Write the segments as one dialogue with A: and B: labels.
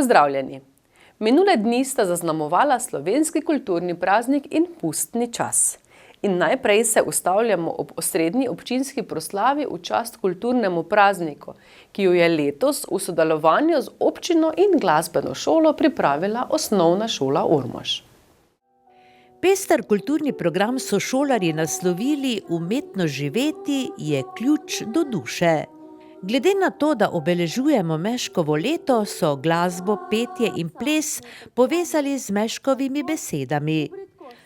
A: Pozdravljeni! Minule dni sta zaznamovala slovenski kulturni praznik in pustni čas. In najprej se ustavljamo ob osrednji občinski proslavi v čast kulturnemu prazniku, ki jo je letos v sodelovanju z občino in glasbeno šolo pripravila Osnovna šola Ormož.
B: Pester kulturni program so šolarji naslovili Umetno živeti je ključ do duše. Glede na to, da obeležujemo Meškovo leto, so glasbo, petje in ples povezali z Meškovimi besedami.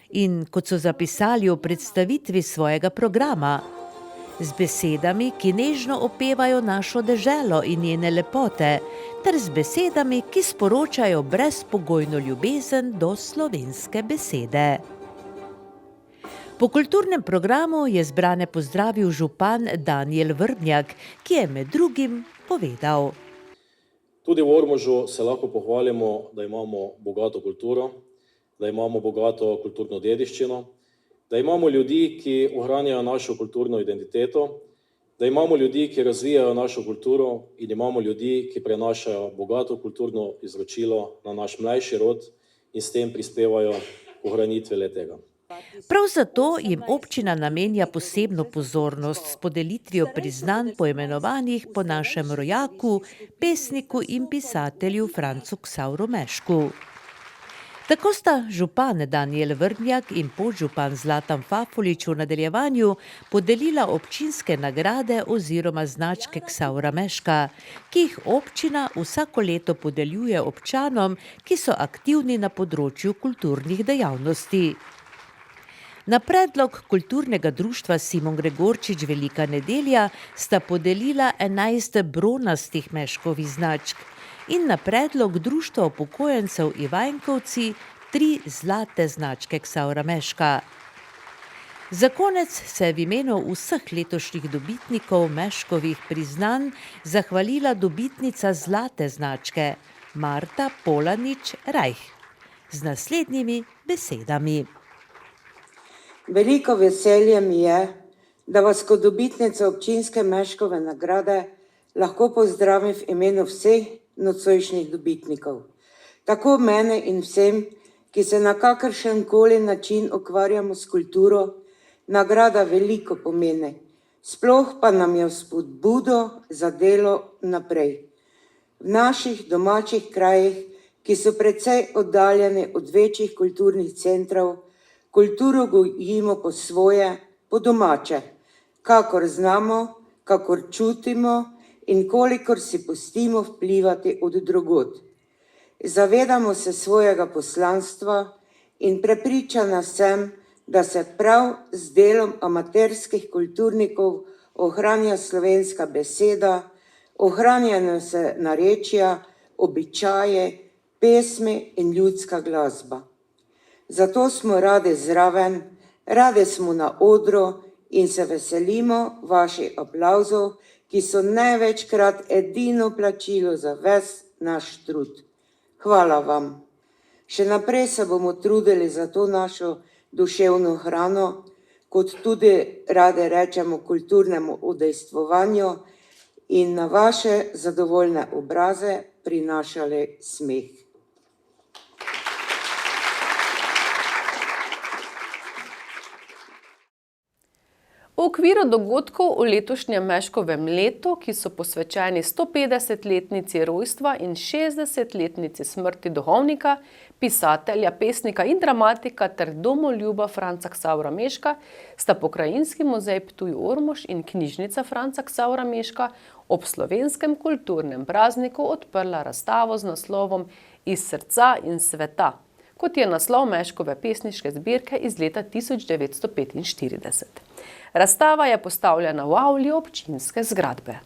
B: In kot so zapisali v predstavitvi svojega programa, z besedami, ki nežno opevajo našo deželo in njene lepote, ter z besedami, ki sporočajo brezpogojno ljubezen do slovenske besede. Po kulturnem programu je zbrane pozdravil župan Danijel Vrbnjak, ki je med drugim povedal.
C: Tudi v Ormožu se lahko pohvalimo, da imamo bogato kulturo, da imamo bogato kulturno dediščino, da imamo ljudi, ki ohranjajo našo kulturno identiteto, da imamo ljudi, ki razvijajo našo kulturo in imamo ljudi, ki prenašajo bogato kulturno izročilo na naš mlajši rod in s tem prispevajo k ohranitvi le-tega.
B: Prav zato jim občina namenja posebno pozornost s podelitvijo priznanj poimenovanih po našem rojaku, pesniku in pisatelju Francu Ksavru Mešku. Tako sta župan Danijel Vrbnjak in podžupan Zlatan Fafulič v nadaljevanju podelila občinske nagrade oziroma značke Ksavra Meška, ki jih občina vsako leto podeljuje občanom, ki so aktivni na področju kulturnih dejavnosti. Na predlog kulturnega društva Simon Gregorčič Velika nedelja sta podelila 11 bronastih Meškovih značk in na predlog društva upokojencev Ivajnkovci 3 zlate značke Ksavra Meška. Za konec se je v imenu vseh letošnjih dobitnikov Meškovih priznanj zahvalila dobitnica zlate značke Marta Polanič-Rajh z naslednjimi besedami.
D: Veliko veselje mi je, da vas kot dobitnica občinske Meškove nagrade lahko pozdravim v imenu vseh nocojšnjih dobitnikov. Tako mene in vsem, ki se na kakršenkoli način ukvarjamo s kulturo, nagrada veliko pomeni. Sploh pa nam je vzpodbudo za delo naprej. V naših domačih krajih, ki so precej oddaljeni od večjih kulturnih centrov, kulturo gojimo po svoje, po domače, kakor znamo, kakor čutimo in kolikor si pustimo vplivati od drugod. Zavedamo se svojega poslanstva in prepričana sem, da se prav z delom amaterskih kulturnikov ohranja slovenska beseda, ohranjajo se narečja, običaje, pesmi in ljudska glasba. Zato smo radi zraven, radi smo na odru in se veselimo vaših aplavzov, ki so največkrat edino plačilo za ves naš trud. Hvala vam. Še naprej se bomo trudili za to našo duševno hrano, kot tudi radi rečemo kulturnemu udejstvovanju in na vaše zadovoljne obraze prinašali smeh.
A: V okviru dogodkov v letošnjem Meškovem letu, ki so posvečeni 150-letnici rojstva in 60-letnici smrti duhovnika, pisatelja, pesnika in dramatika ter domoljuba Franca Ksavra Meška, sta Pokrajinski muzej Ptuj-Ormož in knjižnica Franca Ksavra Meška ob slovenskem kulturnem prazniku odprla razstavo z naslovom Iz srca in sveta, kot je naslov Meškove pesniške zbirke iz leta 1945. Razstava je postavljena v avli občinske zgradbe.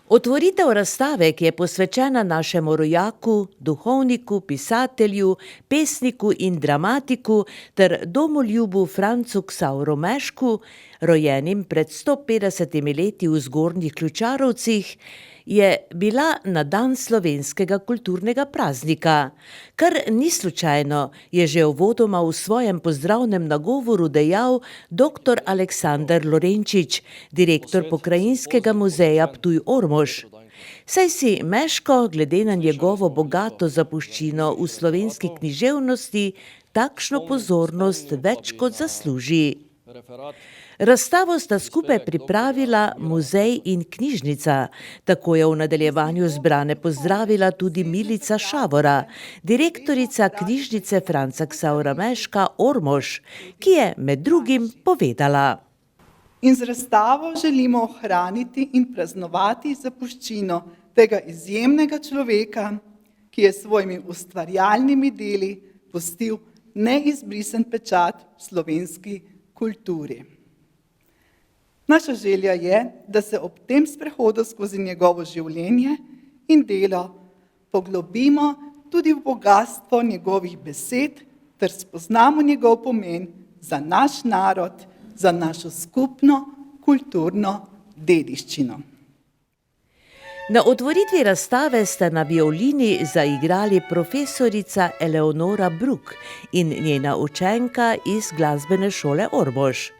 B: Otvoritev razstave, ki je posvečena našemu rojaku, duhovniku, pisatelju, pesniku in dramatiku ter domoljubu Francu Ksavru Mešku, rojenim pred 150 leti v Zgornjih Ključarovcih, je bila na dan slovenskega kulturnega praznika. Kar ni slučajno, je že uvodoma v svojem pozdravnem nagovoru dejal dr. Aleksander Lorenčič, direktor Pokrajinskega muzeja Ptuj-Ormož. Saj si Meško, glede na njegovo bogato zapuščino v slovenski književnosti, takšno pozornost več kot zasluži. Razstavo sta skupaj pripravila muzej in knjižnica. Tako je v nadaljevanju zbrane pozdravila tudi Milica Šavora, direktorica knjižnice Franca Ksavra Meška Ormož, ki je med drugim povedala.
E: In z razstavo želimo ohraniti in praznovati zapuščino tega izjemnega človeka, ki je s svojimi ustvarjalnimi deli pustil neizbrisen pečat v slovenski kulturi. Naša želja je, da se ob tem sprehodu skozi njegovo življenje in delo poglobimo tudi v bogastvo njegovih besed ter spoznamo njegov pomen za naš narod, za našo skupno kulturno dediščino.
B: Na otvoritvi razstave sta na violini zaigrali profesorica Eleonora Bruk in njena učenka iz glasbene šole Ormož.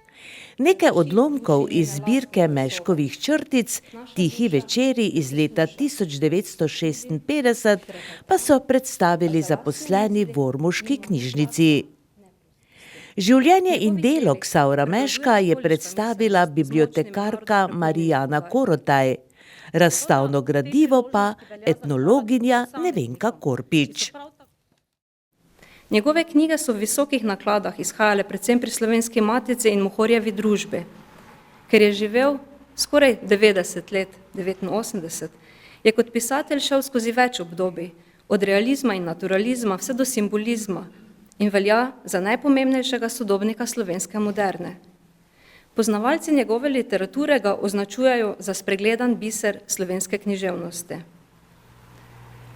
B: Nekaj odlomkov iz zbirke Meškovih črtic, Tihi večeri iz leta 1956, pa so predstavili zaposleni v ormoški knjižnici. Življenje in delo Ksavra Meška je predstavila bibliotekarka Marijana Korotaj, razstavno gradivo pa etnologinja Nevenka Korpič.
F: Njegove knjige so v visokih nakladah izhajale predvsem pri Slovenski matici in Mohorjevi družbi. Ker je živel skoraj 90 let, 89, je kot pisatelj šel skozi več obdobij, od realizma in naturalizma vse do simbolizma in velja za najpomembnejšega sodobnika slovenske moderne. Poznavalci njegove literature ga označujejo za spregledan biser slovenske književnosti.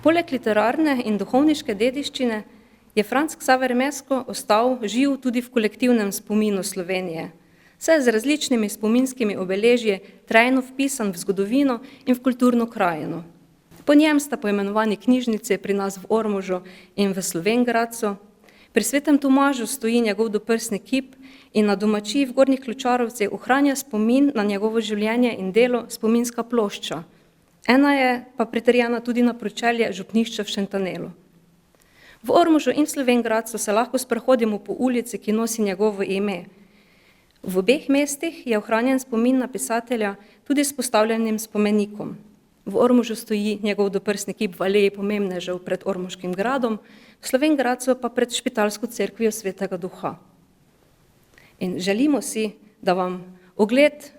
F: Poleg literarne in duhovniške dediščine je Franc Ksaver Mesko ostal živ tudi v kolektivnem spominu Slovenije, saj je z različnimi spominskimi obeležji trajno vpisan v zgodovino in v kulturno krajino. Po njem sta poimenovani knjižnici pri nas v Ormožu in v Slovenj Gradcu. Pri Svetem Tomažu stoji njegov doprsni kip in na domačiji v Gornjih Ključarovcih ohranja spomin na njegovo življenje in delo spominska plošča. Ena je pa pritrjena tudi na pročelje župnišča v Šentanelu. V Ormožu in Slovenj Gradcu se lahko sprehodimo po ulici, ki nosi njegovo ime. V obeh mestih je ohranjen spomin na pisatelja tudi s postavljenim spomenikom. V Ormožu stoji njegov doprsni kip v aleji pomembnežev pred Ormoškim gradom, v Slovenj Gradcu pa pred Špitalsko cerkvijo Svetega Duha. In želimo si, da vam ogled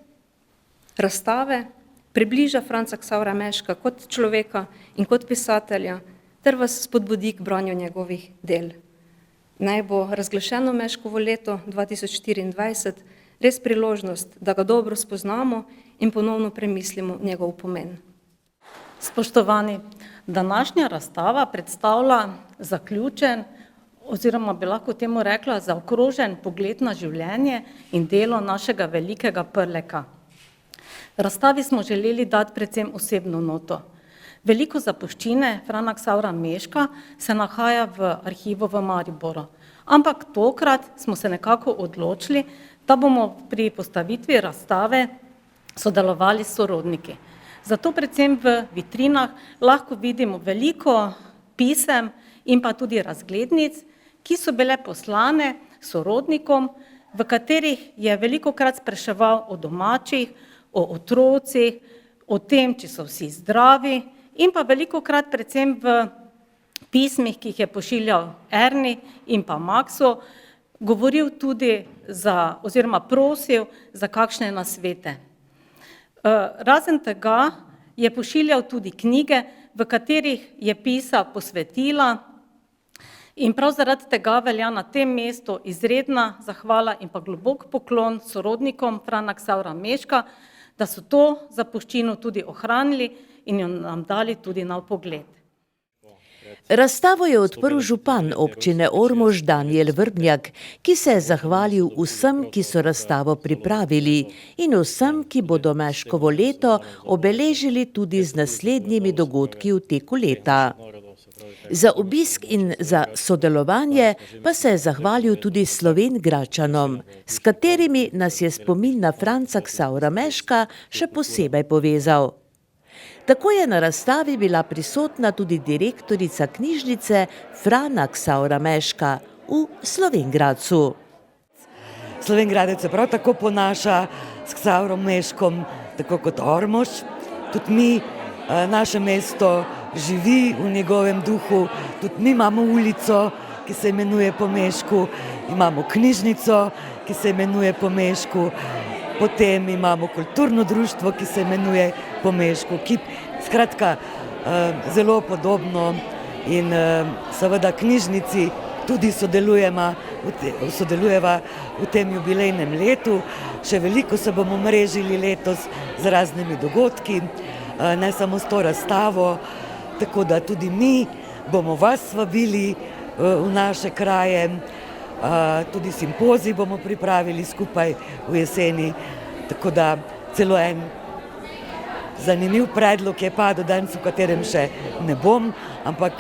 F: razstave približa Franca Ksavra Meška kot človeka in kot pisatelja, ter vas spodbudi k branju njegovih del. Naj bo razglašeno Meškovo leto 2024 res priložnost, da ga dobro spoznamo in ponovno premislimo njegov pomen.
G: Spoštovani, današnja razstava predstavlja zaključen, oziroma bi lahko temu rekla zaokrožen pogled na življenje in delo našega velikega Prleka. Razstavi smo želeli dati predvsem osebno noto. Veliko zapuščine Frana Ksavra Meška se nahaja v arhivu v Mariboru, ampak tokrat smo se nekako odločili, da bomo pri postavitvi razstave sodelovali s sorodniki. Zato predvsem v vitrinah lahko vidimo veliko pisem in pa tudi razglednic, ki so bile poslane sorodnikom, v katerih je velikokrat spraševal o domačih, o otrocih, o tem, če so vsi zdravi, in pa velikokrat predvsem v pismih, ki jih je pošiljal Erni in pa Maksu, govoril tudi oziroma prosil za kakšne nasvete. Razen tega je pošiljal tudi knjige, v katerih je pisal posvetila, in prav zaradi tega velja na tem mestu izredna zahvala in pa globok poklon sorodnikom Frana Ksavra Meška da so to zapuščino tudi ohranili in jo nam dali tudi na vpogled.
B: Razstavo je odprl župan občine Ormož Danijel Vrbnjak, ki se je zahvalil vsem, ki so razstavo pripravili in vsem, ki bodo Meškovo leto obeležili tudi z naslednjimi dogodki v teku leta. Za obisk in za sodelovanje pa se je zahvalil tudi Slovenjgradčanom, s katerimi nas je spomin na Franca Ksavra Meška še posebej povezal. Tako je na razstavi bila prisotna tudi direktorica knjižnice Frana Ksavra Meška v Slovenjgradcu.
H: Slovenjgradec se prav tako ponaša s Ksavrom Meškom, tako kot Ormož. Tudi mi, naše mesto živi v njegovem duhu, tudi mi imamo ulico, ki se imenuje po Mešku, imamo knjižnico, ki se imenuje po Mešku, potem imamo kulturno društvo, ki se imenuje po Mešku, ki skratka zelo podobno in seveda knjižnici tudi sodelujeva v tem jubilejnem letu. Še veliko se bomo mrežili letos z raznimi dogodki, ne samo s to razstavo, tako da tudi mi bomo vas vabili v naše kraje, tudi simpozij bomo pripravili skupaj v jeseni, tako da celo en zanimiv predlog je padel danes, v katerem še ne bom, ampak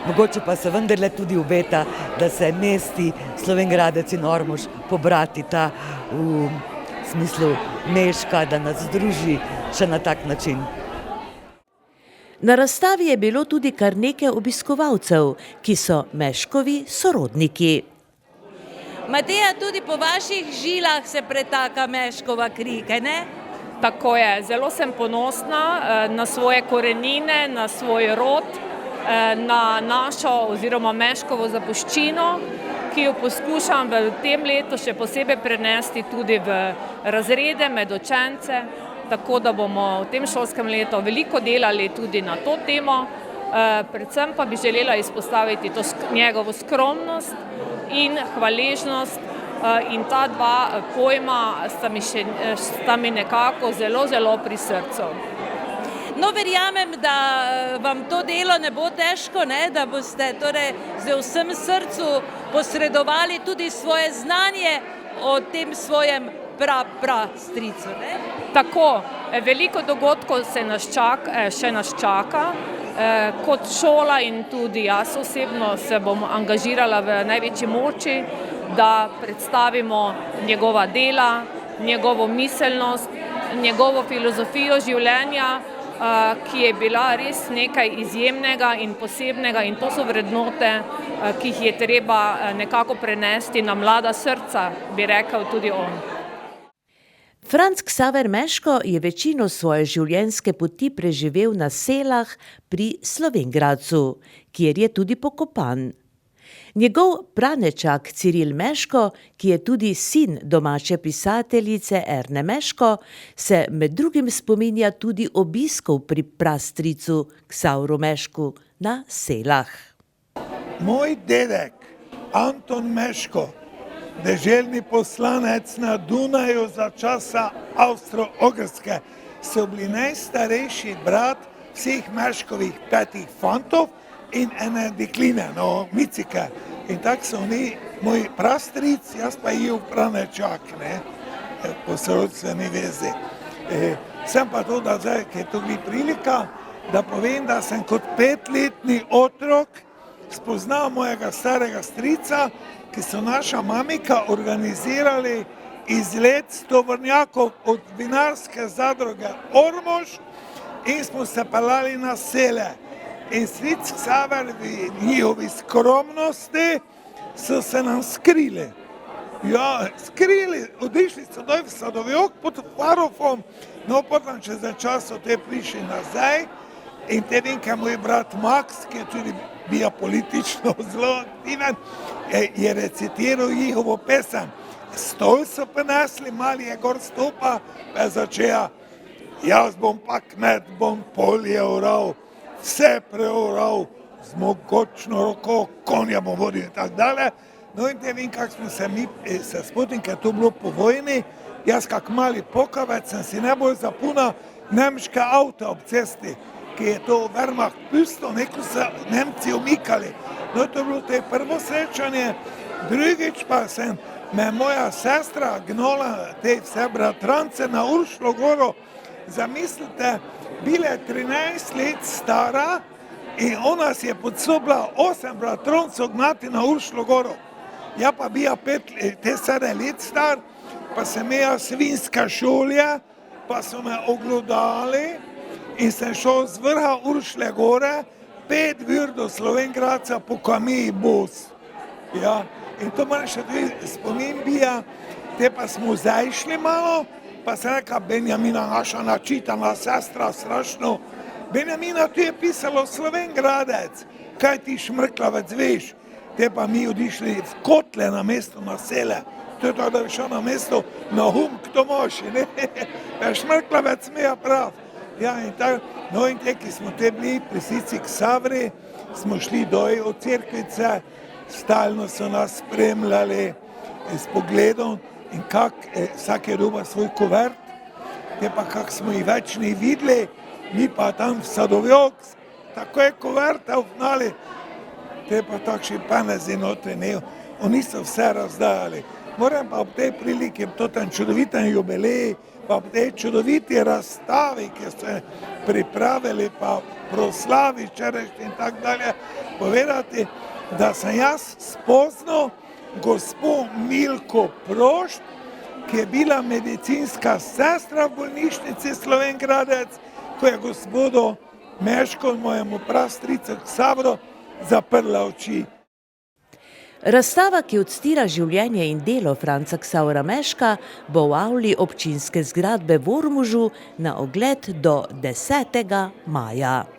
H: mogoče pa se vendarle tudi obeta, da se mesti Slovenjgradec in Ormož pobratita v smislu Meška, da nas združi še na tak način.
B: Na razstavi je bilo tudi kar nekaj obiskovalcev, ki so Meškovi sorodniki.
I: Mateja, tudi po vaših žilah se pretaka Meškova kri, kaj ne?
J: Tako je, zelo sem ponosna na svoje korenine, na svoj rod, na našo oziroma Meškovo zapuščino, ki jo poskušam v tem letu še posebej prenesti tudi v razrede med učence, tako da bomo v tem šolskem letu veliko delali tudi na to temo. Predvsem pa bi želela izpostaviti to njegovo skromnost in hvaležnost, in ta dva pojma sta mi nekako zelo, zelo pri srcu.
I: No, verjamem, da vam to delo ne bo težko, ne? Da boste torej z vsem srcu posredovali tudi svoje znanje o tem svojem prastricu, ne?
J: Tako, veliko dogodkov še nas čaka. Kot šola in tudi jaz osebno se bom angažirala v največji moči, da predstavimo njegova dela, njegovo miselnost, njegovo filozofijo življenja, ki je bila res nekaj izjemnega in posebnega, in to so vrednote, ki jih je treba nekako prenesti na mlada srca, bi rekel tudi on.
B: Franc Ksaver Meško je večino svoje življenjske poti preživel na Selah pri Slovenjgradcu, kjer je tudi pokopan. Njegov pranečak Ciril Meško, ki je tudi sin domače pisateljice Erne Meško, se med drugim spominja tudi obiskov pri prastricu Ksavru Mešku na Selah.
K: Moj dedek Anton Meško, deželni poslanec na Dunaju za časa Avstro-Ogrske, so bili najstarejši brat vseh Meškovih 5 fantov in ene dekline, Micike. In tako so oni, moj prastric, jaz pa jih pranečak, po sorodstveni vezi. Sem pa to, da zdaj, ki je to bi prilika, da povem, da sem kot 5-letni otrok spoznal mojega starega strica, ki so naša mamika organizirali izlet tovornjakov od vinarske zadruge Ormož in smo se peljali na Sele. In stric Ksaver v njihovi skromnosti so se nam skrili. Ja, skrili, odišli so doj v Sadovjok pod Farofom, no potem čez čas so te prišli nazaj in te vem, kaj moj brat Max, ki je tudi bil politično zelo aktiven, je recitiral njihovo pesem. Stol so prinesli, mali je gor stopa, pa je začela, jaz bom pa kmet, bom polje oral, vse preoral, z mogočno roko, konja bom vodil in tako dalje. No in te vem, kako smo se mi, se spotim, ker je to bilo po vojni, Jaz kak mali pokavec sem si najbolj zapunal nemške avte ob cesti, ki je to Wehrmacht pustil, neko so Nemci umikali. No, to je bilo to prvo srečanje, drugič pa me moja sestra gnala te vse bratrance na Uršlo goro. Zamislite, bila je 13 let stara in ona si je podsobila 8 bratroncev gnati na Uršlo goro. Ja pa bija 7 let star, pa sem imel svinjska šolje, pa so me oglodali in sem šel z vrha Uršle gore 5 ur do Slovengradca po kamiji bos. Ja, in to moram še tudi spomin bija, te pa smo zajšli malo, pa sem rekla, Benjamina, naša načitana sestra, strašno. Benjamina, tu je pisalo Slovengradec, kaj ti šmrklavec veš? Te pa mi odišli v Kotle na mesto na Sele. To je tako, da bi šel na mesto na Hum k Tomoši, ne? Šmrklavec mi je prav. Ja, in tako, no in te, ki smo te bili pri Sici Ksavri, smo šli doj od cerkvice, stalno so nas spremljali s pogledom in vsak je dobil svoj kuvert, te pa kak smo jih več ni videli, mi pa tam v Sadovjok, tako je kuverte vnali, te pa takšni penezi notri ne, oni so vse razdajali. Moram pa ob tej priliki, to ten čudovitem jubileji, pa ob tej čudoviti razstavi, ki so pripravili, pa proslavi včerajšnji in tako dalje, povedati, da sem jaz spoznal gospo Milko Prošt, ki je bila medicinska sestra v bolnišnici Slovengradec, ko je gospodu Meško, mojemu prastricu Ksavro, zaprla oči.
B: Razstava, ki odstira življenje in delo Franca Ksavra Meška, bo v avli občinske zgradbe v Ormožu na ogled do 10. maja.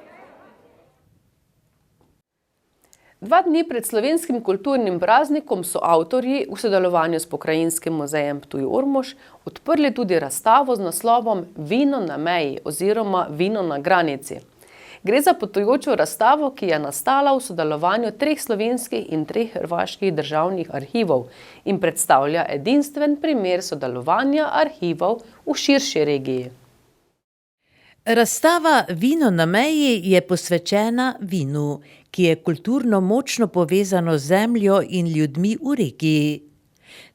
A: 2 dni pred slovenskim kulturnim praznikom so avtorji v sodelovanju s Pokrajinskim muzejem Ptuj-Ormož odprli tudi razstavo z naslovom Vino na meji oziroma Vino na granici. Gre za potujočo razstavo, ki je nastala v sodelovanju 3 slovenskih in 3 hrvaških državnih arhivov in predstavlja edinstven primer sodelovanja arhivov v širši regiji.
B: Razstava Vino na meji je posvečena vinu, ki je kulturno močno povezano z zemljo in ljudmi v regiji.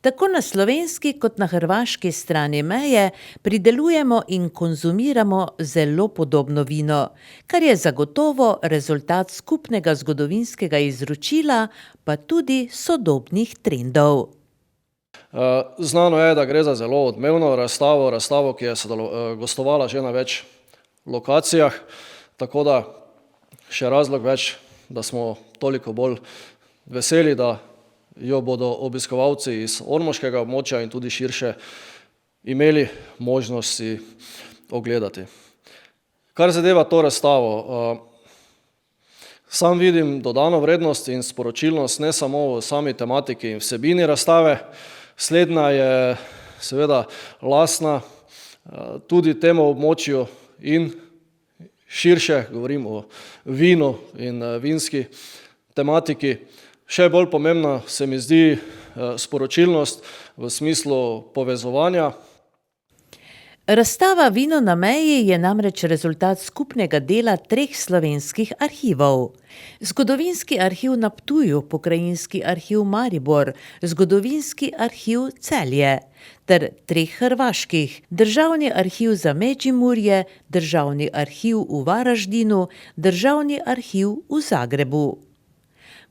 B: Tako na slovenski kot na hrvaški strani meje pridelujemo in konzumiramo zelo podobno vino, kar je zagotovo rezultat skupnega zgodovinskega izročila, pa tudi sodobnih trendov.
L: Znano je, da gre za zelo odmevno razstavo, ki je gostovala že na več lokacijah, tako da še razlog več, da smo toliko bolj veseli, da jo bodo obiskovalci iz ormoškega območja in tudi širše imeli možnost si ogledati. Kar zadeva to razstavo, sam vidim dodano vrednost in sporočilnost ne samo v sami tematiki in vsebini razstave, slednja je seveda lastna tudi temu območju in širše, govorim o vinu in vinski tematiki. Še bolj pomembna se mi zdi sporočilnost v smislu povezovanja.
B: Razstava Vino na meji je namreč rezultat skupnega dela 3 slovenskih arhivov. Zgodovinski arhiv na Ptuju, Pokrajinski arhiv Maribor, Zgodovinski arhiv Celje ter 3 hrvaških, Državni arhiv za Međimurje, Državni arhiv v Varaždinu, Državni arhiv v Zagrebu.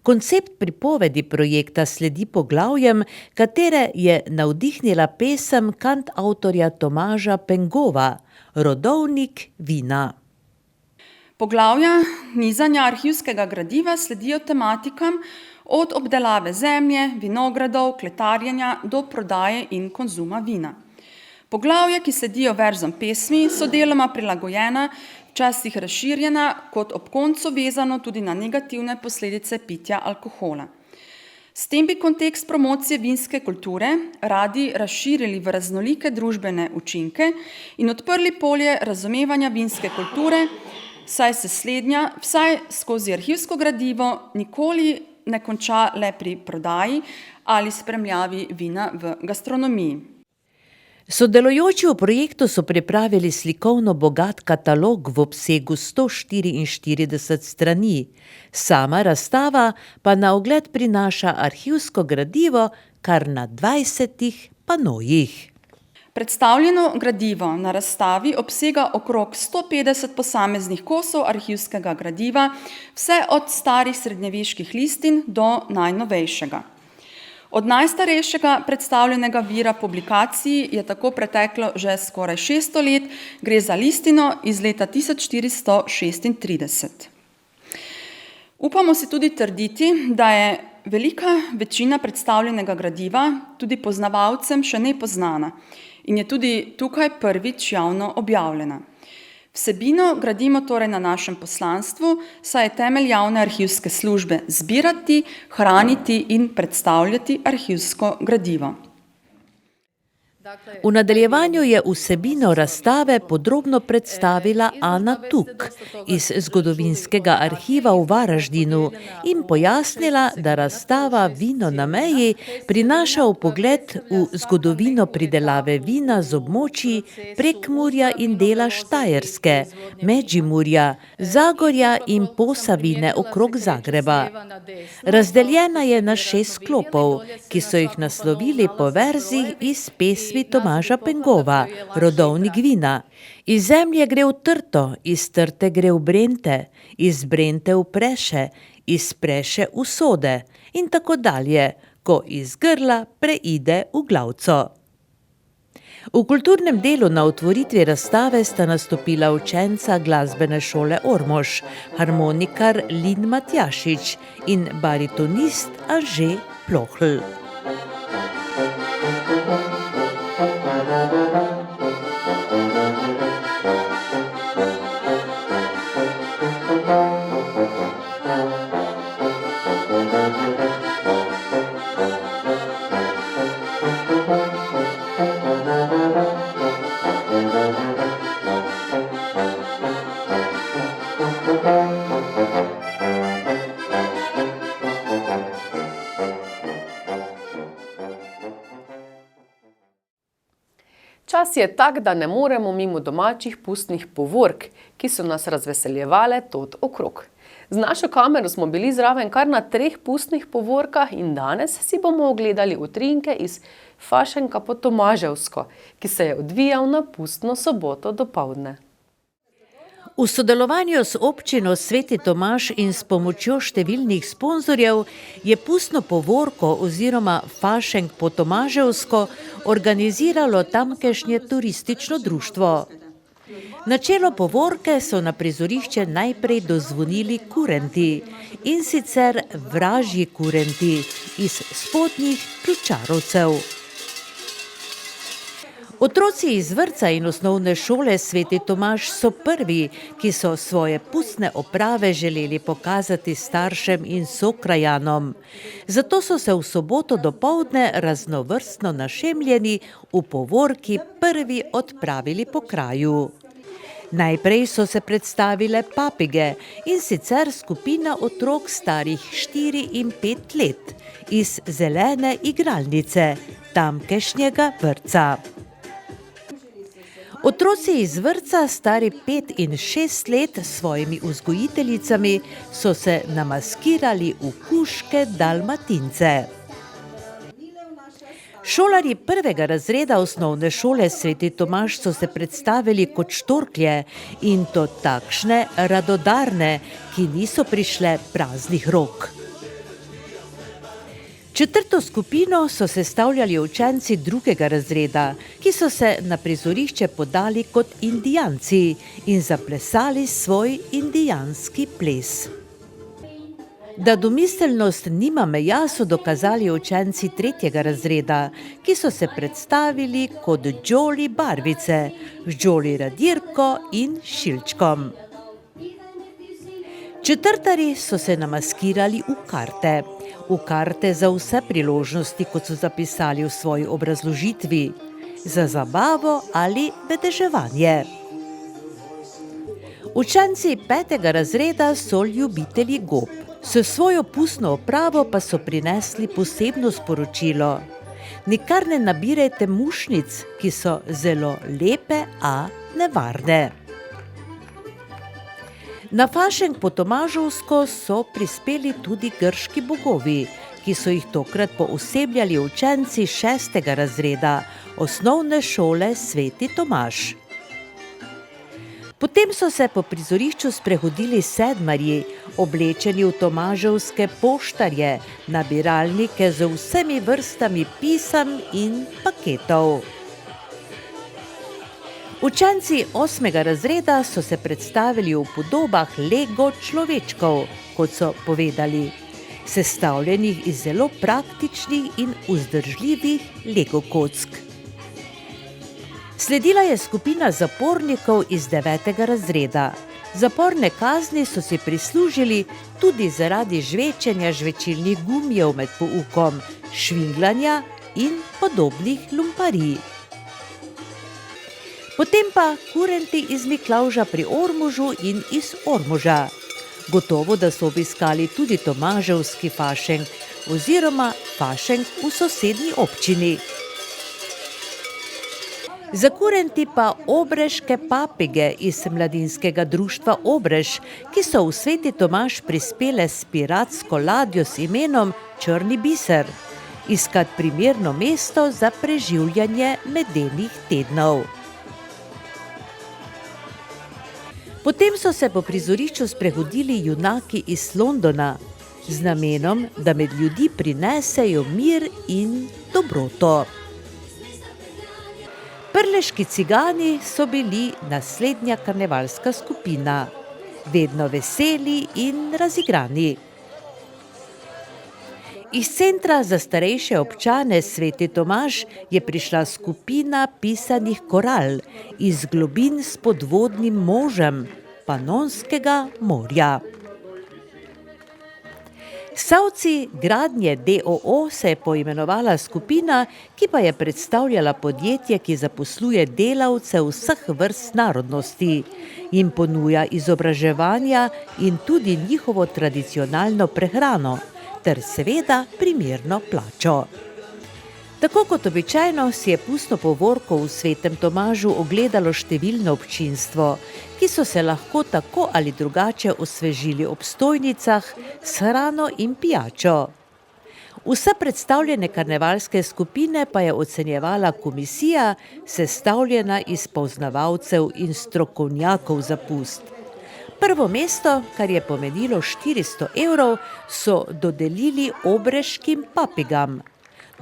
B: Koncept pripovedi projekta sledi poglavjem, katere je navdihnila pesem kantavtorja Tomaža Pengova, Rodovnik vina.
M: Poglavja nizanja arhivskega gradiva sledijo tematikam od obdelave zemlje, vinogradov, kletarjenja do prodaje in konzuma vina. Poglavja, ki sledijo verzom pesmi, so deloma prilagojena, včasih razširjena, kot ob koncu vezano tudi na negativne posledice pitja alkohola. S tem bi kontekst promocije vinske kulture radi razširili v raznolike družbene učinke in odprli polje razumevanja vinske kulture, saj se slednja, vsaj skozi arhivsko gradivo, nikoli ne konča le pri prodaji ali spremljavi vina v gastronomiji.
B: Sodelujoči v projektu so pripravili slikovno bogat katalog v obsegu 144 strani. Sama razstava pa na ogled prinaša arhivsko gradivo kar na 20 panojih.
M: Predstavljeno gradivo na razstavi obsega okrog 150 posameznih kosov arhivskega gradiva, vse od starih srednjeveških listin do najnovejšega. Od najstarejšega predstavljenega vira publikacij je tako preteklo že skoraj 600 let, gre za listino iz leta 1436. Upamo si tudi trditi, da je velika večina predstavljenega gradiva tudi poznavalcem še nepoznana in je tudi tukaj prvič javno objavljena. Vsebino gradimo torej na našem poslanstvu, saj je temelj javne arhivske službe zbirati, hraniti in predstavljati arhivsko gradivo.
B: V nadaljevanju je vsebino razstave podrobno predstavila Ana Tuk iz Zgodovinskega arhiva v Varaždinu in pojasnila, da razstava Vino na meji prinaša vpogled v zgodovino pridelave vina z območij Prekmurja in dela Štajerske, Medžimurja, Zagorja in Posavine okrog Zagreba. Razdeljena je na 6 sklopov, ki so jih naslovili po verzih iz pesmi Tomaža Pengova, Rodovnik vina. Iz zemlje gre v trto, iz trte gre v brente, iz brente v preše, iz preše v sode in tako dalje, ko iz grla preide v glavco. V kulturnem delu na otvoritvi razstave sta nastopila učenca glasbene šole Ormož, harmonikar Lin Matjašič in baritonist Anže Plohl.
A: Čas je tak, da ne moremo mimo domačih pustnih povork, ki so nas razveseljevale tod okrog. Z našo kamero smo bili zraven kar na 3 pustnih povorkah in danes si bomo ogledali utrinke iz Fašenka po Tomaževsko, ki se je odvijal na pustno soboto dopoldne.
B: V sodelovanju s občino Sveti Tomaž in s pomočjo številnih sponzorjev je pustno povorko oziroma Fašenk po Tomaževsko organiziralo tamkajšnje turistično društvo. Na čelo povorke so na prizorišče najprej dozvonili kurenti, in sicer vražji kurenti iz spodnjih Ključarovcev. Otroci iz vrtca in osnovne šole Sveti Tomaž so prvi, ki so svoje pustne oprave želeli pokazati staršem in sokrajanom. Zato so se v soboto dopoldne raznovrstno našemljeni v povorki prvi odpravili po kraju. Najprej so se predstavile papige, in sicer skupina otrok starih 4 in 5 let iz zelene igralnice, tamkajšnjega vrtca. Otroci iz vrtca, stari 5 in 6 let, s svojimi vzgojiteljicami so se namaskirali v kužke dalmatince. Šolarji 1. razreda osnovne šole Sveti Tomaž so se predstavili kot štorklje, in to takšne radodarne, ki niso prišle praznih rok. Četrto skupino so sestavljali učenci 2. razreda, ki so se na prizorišče podali kot indijanci in zaplesali svoj indijanski ples. Da domiselnost nima meja, so dokazali učenci 3. razreda, ki so se predstavili kot Džoli barvice, z Džoli radirko in šilčkom. Četrtari so se namaskirali v karte. V karte za vse priložnosti, kot so zapisali v svoji obrazložitvi, za zabavo ali vedeževanje. Učenci 5. razreda so ljubitelji gob. S svojo pustno opravo pa so prinesli posebno sporočilo. Nikar ne nabirajte mušnic, ki so zelo lepe, a nevarne. Na fašenk po Tomaževsko so prispeli tudi grški bogovi, ki so jih tokrat poosebljali učenci 6. razreda osnovne šole Sveti Tomaž. Potem so se po prizorišču sprehodili sedmarji, oblečeni v tomaževske poštarje, nabiralnike z vsemi vrstami pisem in paketov. Učenci 8. razreda so se predstavili v podobah Lego človečkov, kot so povedali, sestavljenih iz zelo praktičnih in vzdržljivih Lego kock. Sledila je skupina zapornikov iz 9. razreda. Zaporne kazni so si prislužili tudi zaradi žvečenja žvečilnih gumijev med poukom, švinglanja in podobnih lumparij. Potem pa kurenti iz Miklavža pri Ormožu in iz Ormoža. Gotovo, da so obiskali tudi tomaževski fašenk oziroma fašenk v sosednji občini. Za kurenti pa obreške papige iz mladinskega društva Obrež, ki so v Sveti Tomaž prispele s piratsko ladjo s imenom Črni biser, iskat primerno mesto za preživljanje medenih tednov. Potem so se po prizorišču sprehodili junaki iz Londona z namenom, da med ljudi prinesejo mir in dobroto. Prleški cigani so bili naslednja karnevalska skupina, vedno veseli in razigrani. Iz Centra za starejše občane Sveti Tomaž je prišla skupina pisanih koral iz globin s podvodnim možem Panonskega morja. Savci gradnje d.o.o. se je poimenovala skupina, ki pa je predstavljala podjetje, ki zaposluje delavce vseh vrst narodnosti in ponuja izobraževanja in tudi njihovo tradicionalno prehrano ter seveda primerno plačo. Tako kot običajno si je pustno povorko v Svetem Tomažu ogledalo številno občinstvo, ki so se lahko tako ali drugače osvežili ob stojnicah s hrano in pijačo. Vse predstavljene karnevalske skupine pa je ocenjevala komisija, sestavljena iz poznavalcev in strokovnjakov za pust. Prvo mesto, kar je pomenilo 400 evrov, so dodelili obreškim papigam.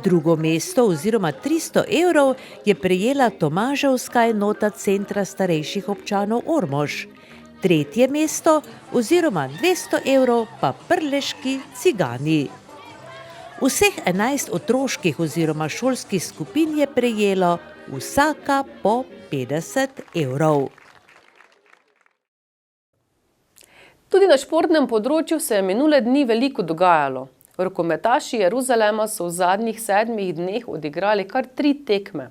B: Drugo mesto oziroma 300 evrov je prejela tomaževska enota Centra starejših občanov Ormož. Tretje mesto oziroma 200 evrov pa prleški cigani. Vseh 11 otroških oziroma šolskih skupin je prejelo vsaka po 50 evrov.
A: Tudi na športnem področju se je minule dni veliko dogajalo. Rokometaši Jeruzalema so v zadnjih 7 dneh odigrali kar 3 tekme.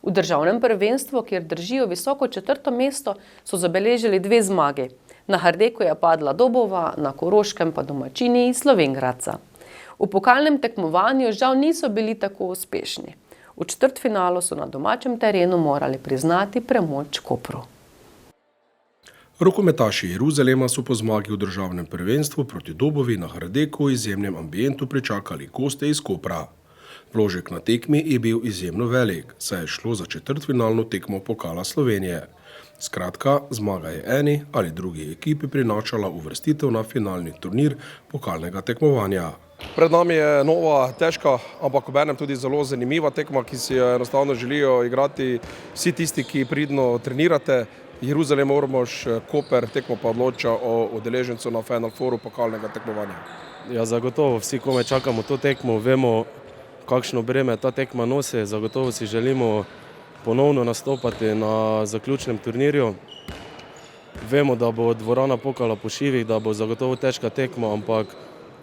A: V državnem prvenstvu, kjer držijo visoko 4. mesto, so zabeležili 2 zmagi. Na Hardeku je padla Dobova, na Koroškem pa domačini iz Slovenj Gradca. V pokalnem tekmovanju žal niso bili tako uspešni. V četrtfinalu so na domačem terenu morali priznati premoč Kopru.
N: Rokometaši Jeruzalema so po zmagi v državnem prvenstvu proti Dobovi na Hardeku v izjemnem ambientu pričakali goste iz Kopra. Vložek na tekmi je bil izjemno velik, saj je šlo za četrtfinalno tekmo Pokala Slovenije. Skratka, zmaga je eni ali drugi ekipi prinašala uvrstitev na finalni turnir pokalnega tekmovanja.
O: Pred nami je nova, težka, ampak obenem tudi zelo zanimiva tekma, ki si jo enostavno želijo igrati vsi tisti, ki pridno trenirate. Jeruzalem, Ormož, Koper, tekmo pa odloča o udeležencu na Final Fouru pokalnega tekmovanja.
P: Ja, zagotovo vsi komaj čakamo to tekmo, vemo, kakšno breme ta tekma nosi, zagotovo si želimo ponovno nastopati na zaključnem turnirju. Vemo, da bo dvorana pokala po šivih, da bo zagotovo težka tekma, ampak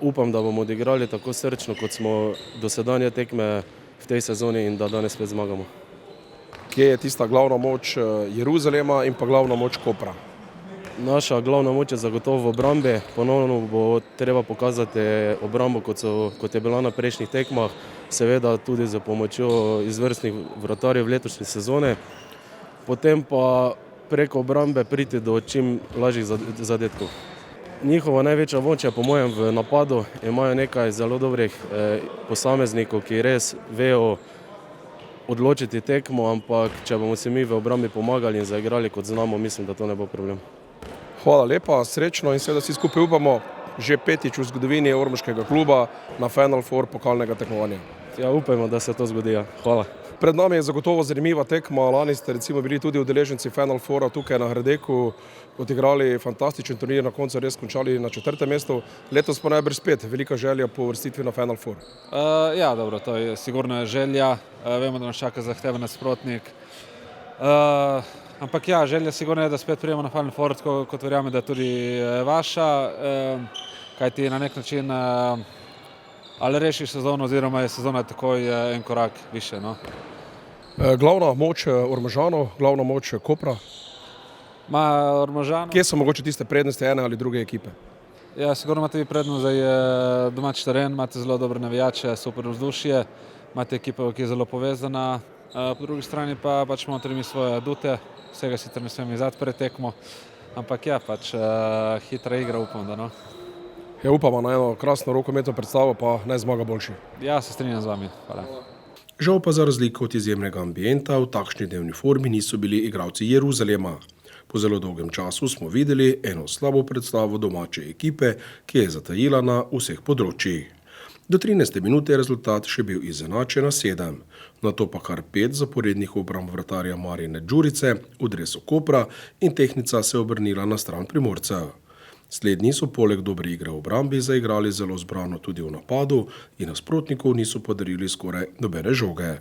P: upam, da bomo odigrali tako srčno, kot smo dosedanje tekme v tej sezoni in da danes spet zmagamo.
O: Kje je tista glavna moč Jeruzalema in pa glavna moč Kopra?
P: Naša glavna moč je zagotovo v obrambi. Ponovno bo treba pokazati obrambo, kot je bila na prejšnjih tekmah. seveda tudi z pomočjo izvrstnih vratarjev letošnje sezone, potem pa preko obrambe priti do čim lažjih zadetkov. Njihova največja moč je po mojem v napadu, imajo nekaj zelo dobrih posameznikov, ki res vejo odločiti tekmo, ampak če bomo se mi v obrambi pomagali in zaigrali kot znamo, mislim, da to ne bo problem.
O: Hvala lepa, srečno in seveda vsi skupaj upamo, že 5. v zgodovini ormoškega kluba na Final Four pokalnega tekmovanja.
P: Ja, upajmo, da se to zgodi. Hvala.
O: Pred nami je zagotovo zanimiva tekma. Lani ste recimo bili tudi udeleženci Final Foura tukaj na Hradeku, odigrali fantastičen turnir, na koncu res končali na 4. mestu. Letos pa najbrž spet velika želja po uvrstitvi na Final Four.
Q: Ja, dobro, to je sigurno želja. Vemo, da nas čaka zahteven nasprotnik. Ampak ja, želja sigurno je, da spet prijemo na Final Four, kot verjamem, da je tudi vaša, kajti na nek način ali rešiš sezono, oziroma je sezona takoj en korak više. No?
O: Glavna moč Ormožanov, glavna moč Kopra? Kje so mogoče tiste prednosti ene ali druge ekipe?
Q: Ja, sigurno imate vi prednost, da je domač teren, imate zelo dobre navijače, super vzdušje, imate ekipo, ki je zelo povezana, po drugi strani pa pač imamo tudi mi svoje adute, vsega sicer ne smemo izzati pred tekmo, ampak ja, pač hitra igra, upam, da no.
O: Ja, upamo na eno krasno rokometno predstavo, pa naj zmaga boljši.
Q: Ja, se strinjam z vami. Hvala.
N: Žal pa za razliko od izjemnega ambienta v takšni dnevni formi niso bili igralci Jeruzalema. Po zelo dolgem času smo videli eno slabo predstavo domače ekipe, ki je zatajila na vseh področjih. Do 13. minute je rezultat še bil izenačen na 7, nato pa kar 5 zaporednih obramb vratarja Marjane Đurice v dresu Kopra in tehnica se obrnila na stran Primorcev. Slednji so poleg dobre igre v obrambi zaigrali zelo zbrano tudi v napadu in nasprotnikov niso podarili skoraj nobene žoge.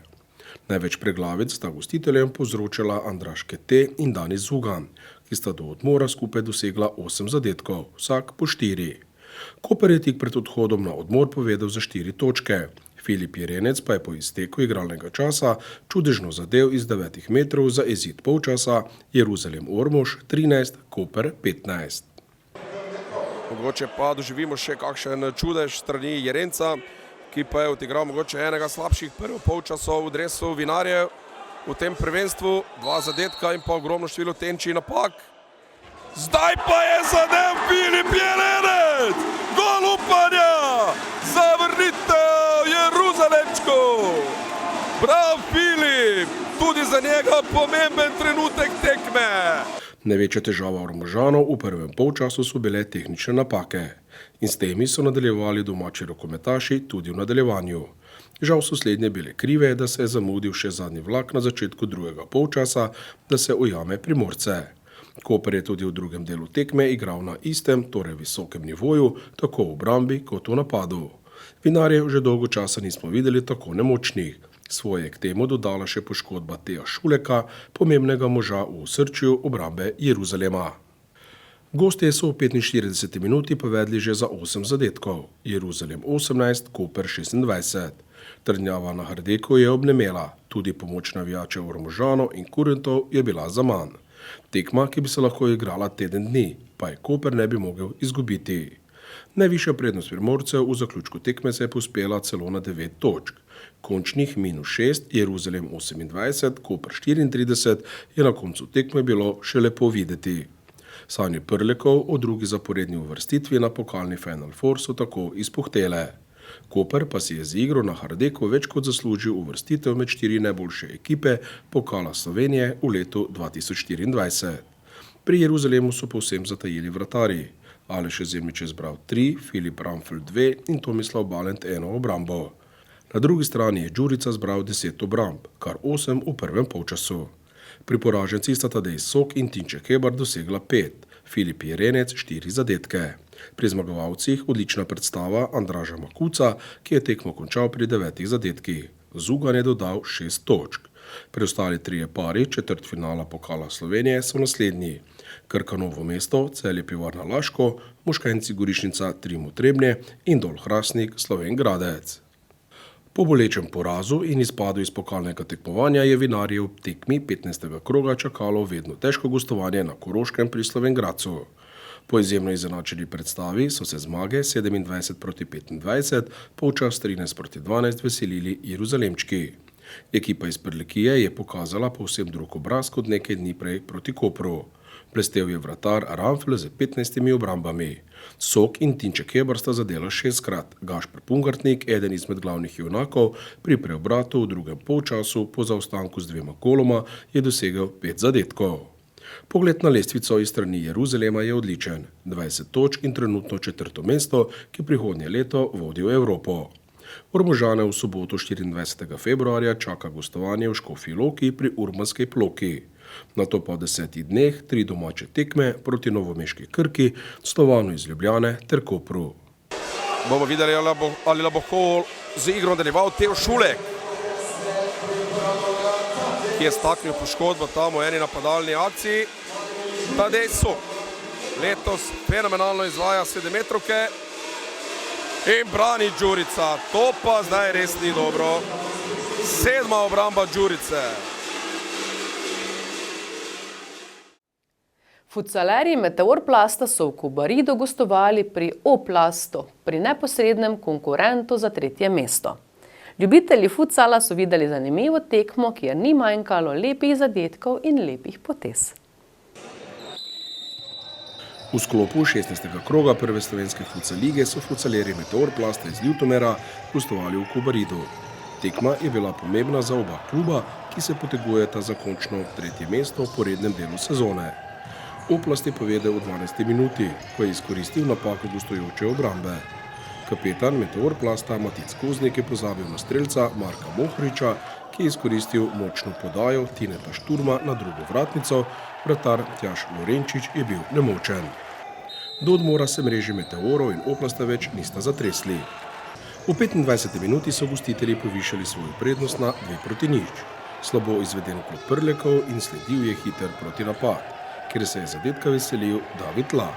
N: Največ preglavic sta gostiteljem povzročala Andraž Kete in Danis Zugan, ki sta do odmora skupaj dosegla 8 zadetkov, vsak po 4. Koper je tik pred odhodom na odmor povedal za 4 točke. Filip Jerenec pa je po izteku igralnega časa čudežno zadev iz 9 metrov za izid polčasa Jeruzalem Ormož 13, Koper 15.
O: Mogoče pa doživimo še kakšen čudež strani Jerenca, ki pa je odigral mogoče enega slabših prvih polčasov v dresu Vinarjev v tem prvenstvu. 2 zadetka in pa ogromno število tenči napak. Zdaj pa je zadev Filip Jerenec! Gol upanja! Zavrnitev Jeruzalemčko! Prav Filip! Tudi za njega pomemben trenutek tekme!
N: Največja težava Ormožanov v prvem polčasu so bile tehnične napake in s temi so nadaljevali domači rokometaši tudi v nadaljevanju. Žal so slednje bile krive, da se je zamudil še zadnji vlak na začetku drugega polčasa, da se ujame Primorce. Koper je tudi v drugem delu tekme igral na istem, torej visokem nivoju, tako v obrambi kot v napadu. Vinarjev že dolgo časa nismo videli tako nemočnih. Svoje je k temu dodala še poškodba Teja Šuleka, pomembnega moža v osrčju obrambe Jeruzalema. Gostje so v 45. minuti povedli že za 8 zadetkov, Jeruzalem 18, Koper 26. Trdnjava na Hradeku je obnemela, tudi pomoč navijačev Ormožanov in kurentov je bila zaman. Tekma, ki bi se lahko igrala teden dni, pa je Koper ne bi mogel izgubiti. Najvišja prednost Primorcev v zaključku tekme se je povzpela celo na 9 točk. Končnih -6, Jeruzalem 28, Koper 34 je na koncu tekme bilo še lepo videti. Sanje Prlekov o drugi zaporedni uvrstitvi na pokalni Final Four so tako izpuhtele. Koper pa si je z igro na Hradeku več kot zaslužil uvrstitev med 4 najboljše ekipe pokala Slovenije v letu 2024. Pri Jeruzalemu so povsem zatajili vratarji. Aleš Zemljič je zbral 3, Filip Ramfel 2 in Tomislav Balent 1 obrambo. Na drugi strani je Đurica zbral 10 obramb, kar 8 v prvem polčasu. Pri poražencih sta Tadej Sok in Tinče Hebar dosegla 5, Filip Jerenec 4 zadetke. Pri zmagovalcih odlična predstava Andraža Makuca, ki je tekmo končal pri 9 zadetkih. Zugan je dodal 6 točk. Preostali 3 pari četrtfinala pokala Slovenije so naslednji. Krka Novo mesto, Celje Pivovarna Laško, Moškenci Gorišnica Trimo Trebnje in Dol Hrastnik Slovenj Gradec. Po bolečem porazu in izpadu iz pokalnega tekmovanja je Vinarjev v tekmi 15. kroga čakalo vedno težko gostovanje na Koroškem pri Slovenj Gradcu. Po izjemno izenačeni predstavi so se zmage 27-25, polčas 13-12 veselili Jeruzalemčki. Ekipa iz Prlekije je pokazala povsem drug obraz kot nekaj dni prej proti Kopru. Blestev je vratar Ramfl z 15 obrambami. Sok in Tinče Kebar sta zadela 6-krat. Gašper Pungartnik, eden izmed glavnih junakov, pri preobratu v drugem polčasu po zaostanku z 2 goloma je dosegel 5 zadetkov. Pogled na lestvico iz strani Jeruzalema je odličen. 20 točk in trenutno 4. mesto, ki prihodnje leto vodi v Evropo. Ormožane v soboto 24. februarja čaka gostovanje v Škofji Loki pri Urbanski Ploki. Nato pa v 10 dneh 3 domače tekme proti novomeški Krki, Slovanu iz Ljubljane ter Kopru.
O: Bomo videli, ali lahko z igro nadaljeval Teo Šulek, ki je staknil poškodbo tam v eni napadalni akciji. Tadej Sok letos fenomenalno izvaja 7-metrovke in brani Đurica. To pa zdaj res ni dobro. 7. obramba Đurice.
A: Futsalerji Meteorplasta so v Kobaridu gostovali pri O-Plastu, pri neposrednem konkurentu za 3. mesto. Ljubitelji futsala so videli zanimivo tekmo, kjer ni manjkalo lepih zadetkov in lepih potez.
N: V sklopu 16. kroga prve slovenske futsal lige so futsalerji Meteorplasta iz Ljutomera gostovali v Kobaridu. Tekma je bila pomembna za oba kluba, ki se potegujeta za končno 3. mesto po rednem delu sezone. O-Plast je povedal v 12. minuti, ko je izkoristil napako gostujoče obrambe. Kapetan Meteorplasta Matic Koznik je pozabil na strelca Marka Mohriča, ki je izkoristil močno podajo Tineta Šturma na drugo vratnico, vratar Tjaž Lorenčič je bil nemočen. Do odmora se mreži Meteorov in O-Plasta več nista zatresli. V 25. minuti so gostitelji povišali svojo prednost na 2-0. Slabo izveden klub Prlekov in sledil je hiter protinapad, kjer se je zadetka veselil David La.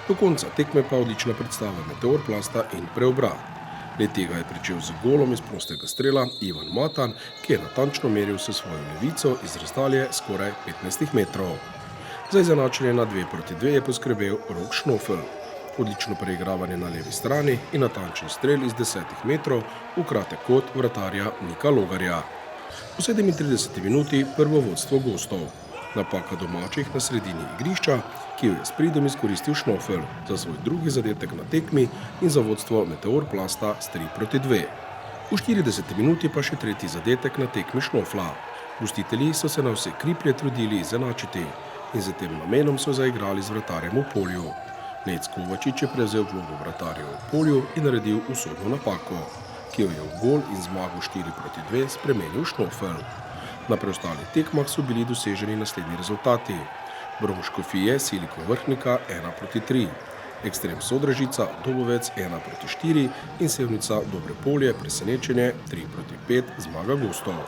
N: Do konca tekme pa odlična predstava Meteorplasta in preobrat. Le tega je pričel z golom iz prostega strela Ivan Matan, ki je natančno meril s svojo levico iz razdalje skoraj 15 metrov. Za izenačenje na 2-2 je poskrbel Rok Šnofel. Odlično preigravanje na levi strani in natančen strel iz 10 metrov v kratek kot vratarja Nika Logarja. V 37. minuti prvo vodstvo gostov. Napaka domačih na sredini igrišča, ki jo je s pridom izkoristil Šnofel za svoj drugi zadetek na tekmi in za vodstvo Meteorplasta s 3-2. V 40. minuti pa še tretji zadetek na tekmi Šnofla. Gostitelji so se na vse kriplje trudili izenačiti in za tem namenom so zaigrali z vratarjem v polju. Nec Kovačič je prevzel vlogo vratarja v polju in naredil usodno napako, ki jo je v gol in zmago 4-2 spremenil Šnofel. Na preostalih tekmah so bili doseženi naslednji rezultati. Brom Škofije Siliko Vrhnika 1-3, Ekstrem Sodražica Dobovec 1-4 in Sevnica Dobre Polje presenečenje 3-5 zmaga gostov.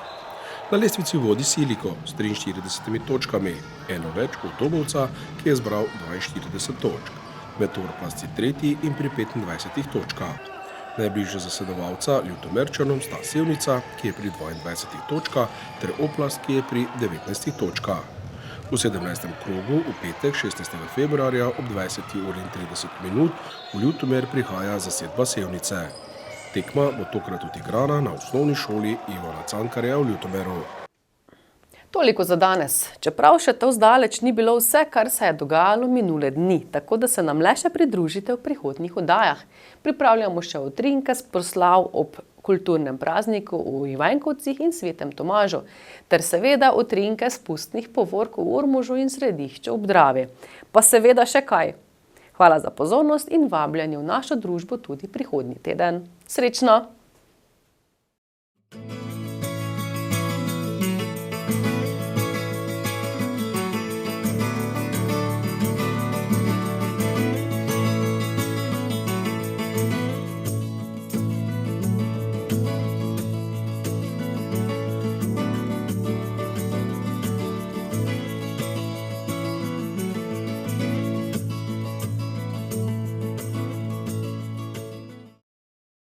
N: Na lestvici vodi Siliko s 43 točkami, eno več od Dobovca, ki je zbral 42 točk. Meteorplast je tretji in pri 25 točkah. Najbližja zasledovalca Ljutomerčanom sta Sevnica, ki je pri 22 točkah, ter O-Plast, ki je pri 19 točkah. V 17. krogu v petek 16. februarja ob 20:30 v Ljutomer prihaja zasedba Sevnice. Tekma bo tokrat odigrana na osnovni šoli Ivana Cankarja v Ljutomeru.
A: Toliko za danes. Čeprav še to zdaleč ni bilo vse, kar se je dogajalo minule dni, tako da se nam le še pridružite v prihodnjih oddajah. Pripravljamo še utrinke s proslav ob kulturnem prazniku v Ivankovcih in Svetem Tomažu, ter seveda utrinke spustnih povork v Ormožu in Središču ob Dravi. Pa seveda še kaj. Hvala za pozornost in vabljanje v našo družbo tudi prihodnji teden. Srečno!